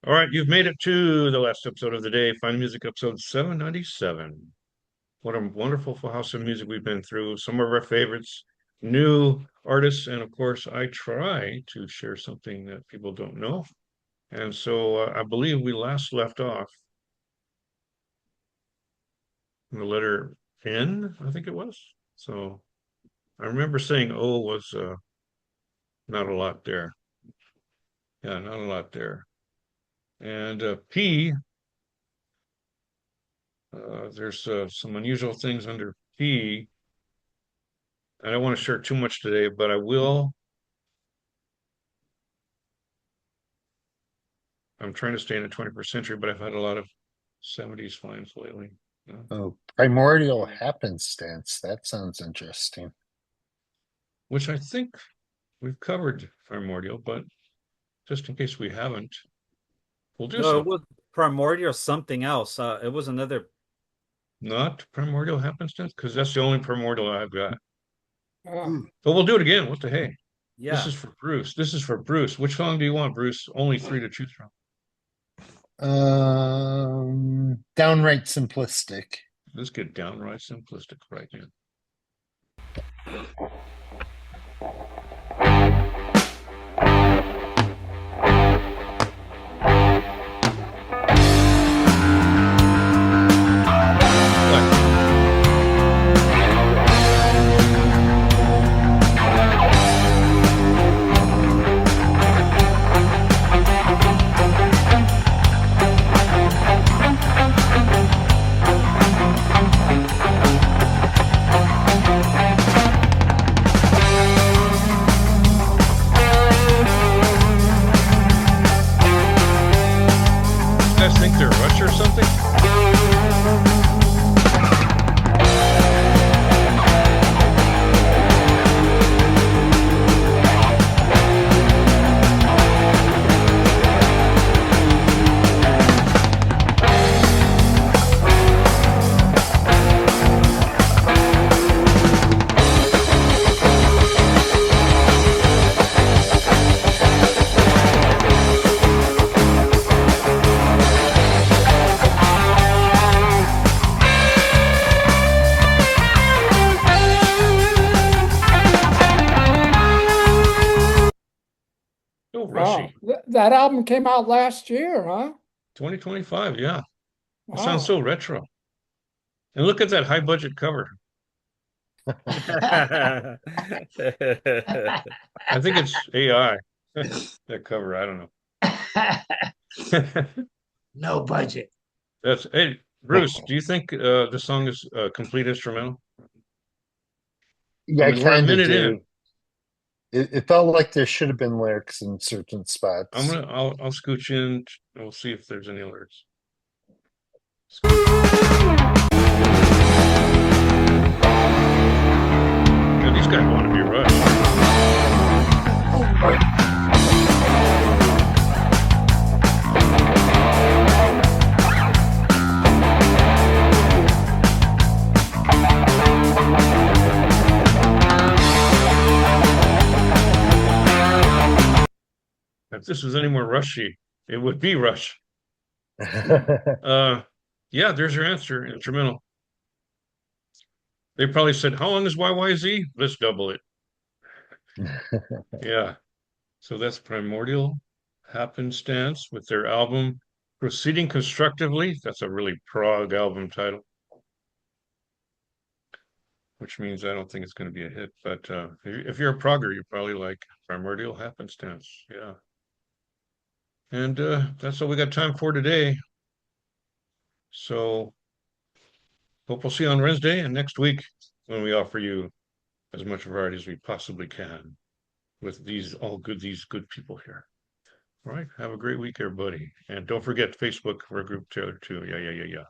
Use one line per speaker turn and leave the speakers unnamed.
All right, you've made it to the last episode of the day, Fine Music episode 797. What a wonderful full house of music we've been through. Some of our favorites, new artists, and of course, I try to share something that people don't know. And so I believe we last left off in the letter N, I think it was. So I remember saying O was not a lot there. Yeah, not a lot there. And P, there's some unusual things under P. I don't want to share too much today, but I will. I'm trying to stay in the 21st century, but I've had a lot of 70s finds lately.
Oh, Primordial Happenstance. That sounds interesting.
Which I think we've covered Primordial, but just in case we haven't, we'll do
No, it
so.
was Primordial something else. It was another.
Not Primordial Happenstance, because that's the only Primordial I've got.
Oh,
But we'll do it again. What the hey? This
Yeah.
is for Bruce. This is for Bruce. Which song do you want, Bruce? Only three to choose from.
Downright Simplistic.
Let's get downright simplistic right now. You guys think they're Rush or something? Oh, Rushy.
that album came out last year, huh?
2025, yeah. It sounds
Wow.
so retro. And look at that high budget cover. I think it's AI. That cover, I don't know.
No budget.
That's hey, Bruce, do you think the song is complete instrumental?
Yeah, I
mean, we're a
kind of
minute in.
do. It felt like there should have been lyrics in certain spots.
I'll scooch in. We'll see if there's any alerts. Yeah, these guys want to be rushed. If this was any more rushy, it would be Rush. Yeah, there's your answer, instrumental. They probably said, "How long is YYZ? Let's double it." Yeah. So that's Primordial Happenstance with their album Proceeding Constructively. That's a really prog album title, which means I don't think it's going to be a hit. But if you're a progger, you probably like Primordial Happenstance. Yeah. And that's all we got time for today. So hope we'll see you on Wednesday and next week when we offer you as much variety as we possibly can with these good people here. All right. Have a great week, everybody. And don't forget Facebook for a group together too. Yeah.